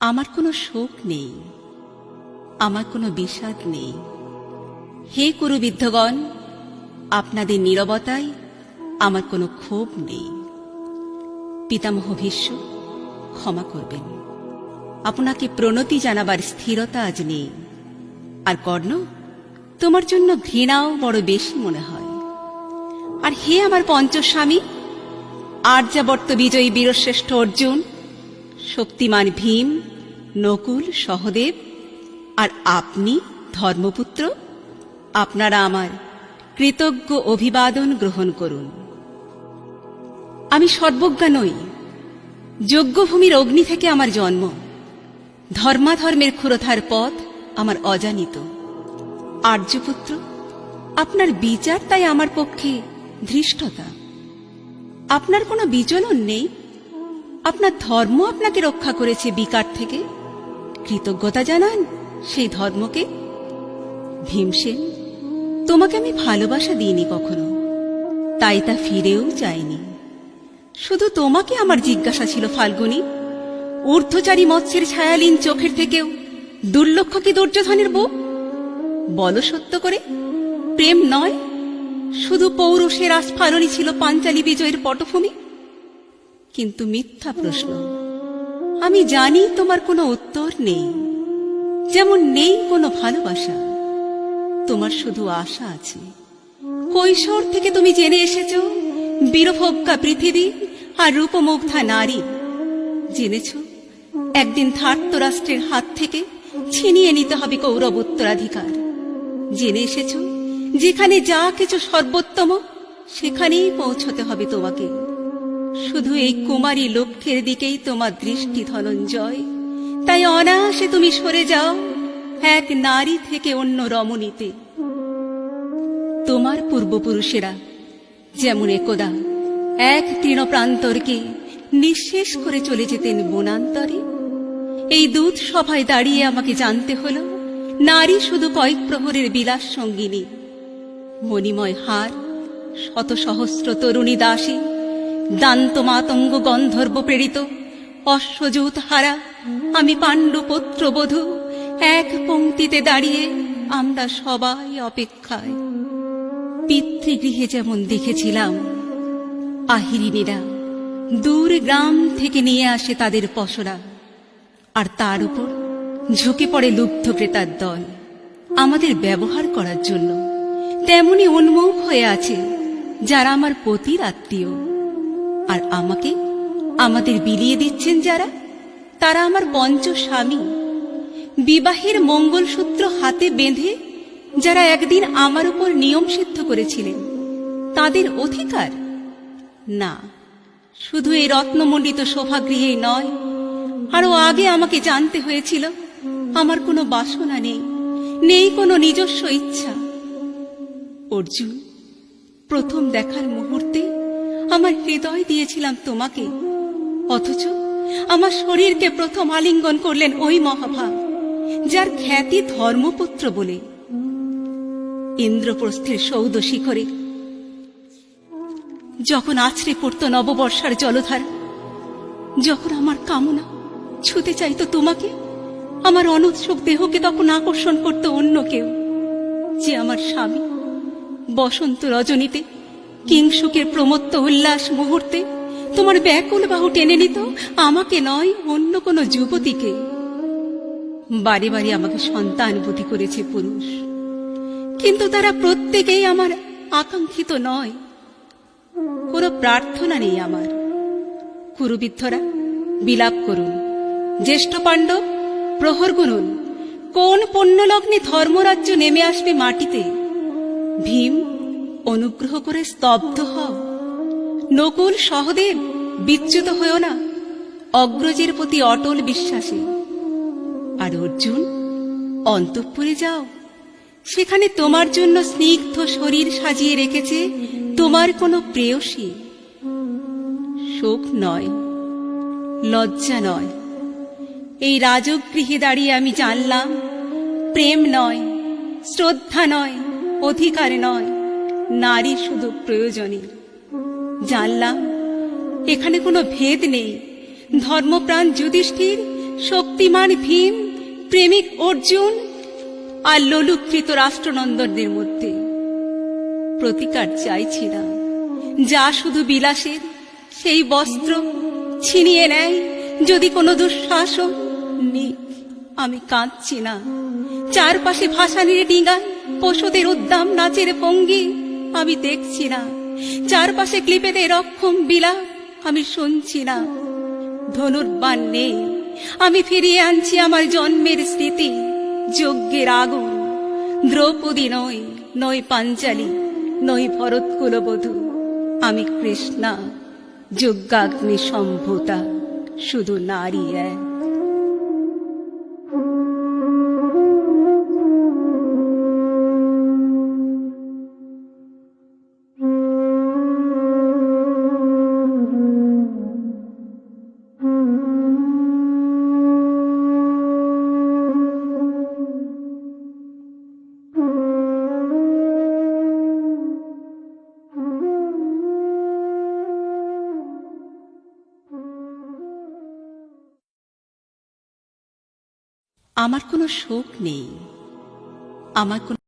আমার কোনো শোক নেই, আমার কোনো বিষাদ নেই। হে কুরুবিদ্ধগণ, আপনাদের নীরবতায় আমার কোনো ক্ষোভ নেই। পিতামহ ভীষ্ম, ক্ষমা করবেন, আপনাকে প্রণতি জানাবার স্থিরতা আজ নেই। আর কর্ণ, তোমার জন্য ঘৃণাও বড় বেশি মনে হয়। আর হে আমার পঞ্চস্বামী, আর্যাবর্ত বিজয়ী বীরশ্রেষ্ঠ অর্জুন, শক্তিমান ভীম, নকুল, সহদেব আর আপনি ধর্মপুত্র, আপনারা আমার কৃতজ্ঞ অভিবাদন গ্রহণ করুন। আমি সর্বজ্ঞা নই, যজ্ঞভূমির অগ্নি থেকে আমার জন্ম। ধর্মাধর্মের ক্ষুরথার পথ আমার অজানিত। আর্যপুত্র, আপনার বিচার তাই আমার পক্ষে ধৃষ্টতা। আপনার কোনো বিচলন নেই, আপনার ধর্ম আপনাকে রক্ষা করেছে বিকার থেকে। কৃতজ্ঞতা জানান সেই ধর্মকে। ভীমসেন, তোমাকে আমি ভালোবাসা দিইনি কখনো, তাই তা ফিরেও চাইনি। শুধু তোমাকে আমার জিজ্ঞাসা ছিল ফাল্গুনী, ঊর্ধ্বচারী মৎস্যের ছায়ালীন চোখের থেকেও দুর্লক্ষ কি দুর্যোধনের বুক? বলো সত্য করে, প্রেম নয়, শুধু পৌরুষের আস্ফালনই ছিল পাঞ্চালী বিজয়ের পটভূমি? কিন্তু মিথ্যা প্রশ্ন। আমি জানি তোমার কোনো উত্তর নেই, যেমন নেই কোনো ভালোবাসা। তোমার শুধু আশা আছে। কৈশোর থেকে তুমি জেনে এসেছ বীরভোগ্যা পৃথিবী আর রূপমুগ্ধা নারী। জেনেছ একদিন ধার্তরাষ্ট্রের হাত থেকে ছিনিয়ে নিতে হবে কৌরব উত্তরাধিকার। জেনে এসেছ যেখানে যা কিছু সর্বোত্তম, সেখানেই পৌঁছতে হবে তোমাকে। শুধু এই কুমারী লক্ষ্যের দিকেই তোমার দৃষ্টি ধনঞ্জয়। তাই অনায়াসে তুমি সরে যাও এক নারী থেকে অন্য রমণীতে। তোমার পূর্বপুরুষেরা যেমন একদা এক তৃণপ্রান্তরকে নিঃশেষ করে চলে যেতেন বনান্তরে, এই দূত সভায় দাঁড়িয়ে আমাকে জানতে হলো নারী শুধু কয়েক প্রহরের বিলাস সঙ্গিনী। মণিময় হার, শত সহস্র তরুণী দাসী, দান্ত মাতঙ্গ গন্ধর্ব প্রেরিত অশ্বযূত হারা আমি পাণ্ডু পুত্রবধূ, এক পংক্তিতে দাঁড়িয়ে আমরা সবাই অপেক্ষায়। পিতৃগৃহে যেমন দেখেছিলাম আহিরিনীরা দূর গ্রাম থেকে নিয়ে আসে তাদের পসরা, আর তার উপর ঝুঁকে পড়ে লুব্ধ ক্রেতার দল আমাদের ব্যবহার করার জন্য, তেমনি উন্মুখ হয়ে আছে যারা আমার পতির আত্মীয়। আর আমাকে আমাদের বিলিয়ে দিচ্ছেন যারা, তারা আমার পঞ্চস্বামী। বিবাহের মঙ্গলসূত্র হাতে বেঁধে যারা একদিন আমার উপর নিয়ম সিদ্ধ করেছিলেন, তাদের অধিকার না। শুধু এই রত্নমণ্ডিত শোভাগৃহেই নয়, আরো আগে আমাকে জানতে হয়েছিল আমার কোনো বাসনা নেই, নেই কোনো নিজস্ব ইচ্ছা। অর্জুন, প্রথম দেখার মুহূর্তে আমার হৃদয় দিয়েছিলাম তোমাকে, অথচ আমার শরীরকে প্রথম আলিঙ্গন করলেন ওই মহাভাগ যার খ্যাতি ধর্মপুত্র বলে। ইন্দ্রপ্রস্থের সৌদ শিখরে যখন আছড়ে পড়ত নববর্ষার জলধার, যখন আমার কামনা ছুতে চাইতো তোমাকে, আমার অনুৎসুক দেহকে তখন আকর্ষণ করত অন্য কেউ, যে আমার স্বামী। বসন্ত রজনীতে কিংসুকের প্রমত্ত উল্লাস মুহূর্তে তোমার ব্যাকুল বাহু টেনে নিত আমাকে নয়, অন্য কোনো যুবতীকে। বারে বারে আমাকে সন্তান বুদ্ধি করেছে পুরুষ, কিন্তু তারা প্রত্যেকেই আমার আকাঙ্ক্ষিত নয়। কোনো প্রার্থনা নেই আমার। কুরুবিদ্ধরা বিলাপ করুন, জ্যেষ্ঠ পাণ্ডব প্রহর গুনুন, কোন পুণ্যলগ্নে ধর্মরাজ্য নেমে আসবে মাটিতে। ভীম, অনুগ্রহ করে স্তব্ধ হও। নকুল, সহদেব, বিচ্যুত হয়েও না অগ্রজের প্রতি অটল বিশ্বাসে। আর অর্জুন, অন্তঃপুরে যাও, সেখানে তোমার জন্য স্নিগ্ধ শরীর সাজিয়ে রেখেছে তোমার কোনো প্রেয়সী। শোক নয়, লজ্জা নয়, এই রাজগৃহে দাঁড়িয়ে আমি জানলাম প্রেম নয়, শ্রদ্ধা নয়, অধিকার নয়, নারী শুধু প্রয়োজনীয়। জানলাম এখানে কোনো ভেদ নেই। ধর্মপ্রাণ যুধিষ্ঠির শক্তিমান ভীম, প্রেমিক অর্জুন আর লোলুপকৃত রাষ্ট্রনন্দনদের মধ্যে। প্রতিকার চাইছি না, যা শুধু বিলাসের সেই বস্ত্র ছিনিয়ে নেয় যদি কোনো দুঃশাসন নিক। আমি কাঁদছি না, চারপাশে ভাসানির ডিঙায় পশুদের উদ্দাম নাচের ভঙ্গি আমি দেখছি না, চারপাশে ক্লিপেদের অক্ষম বিলাপ আমি শুনছি না। ধনুর্বাণ নেই, আমি ফিরিয়ে আনছি আমার জন্মের স্মৃতি, যজ্ঞের আগুন। দ্রৌপদী নই, নই পাঞ্চালী, নই ভরত কুলবধূ, আমি কৃষ্ণা, যজ্ঞাগ্নি সম্ভূতা, শুধু নারী এক। আমার কোনো শোক নেই, আমার কোনো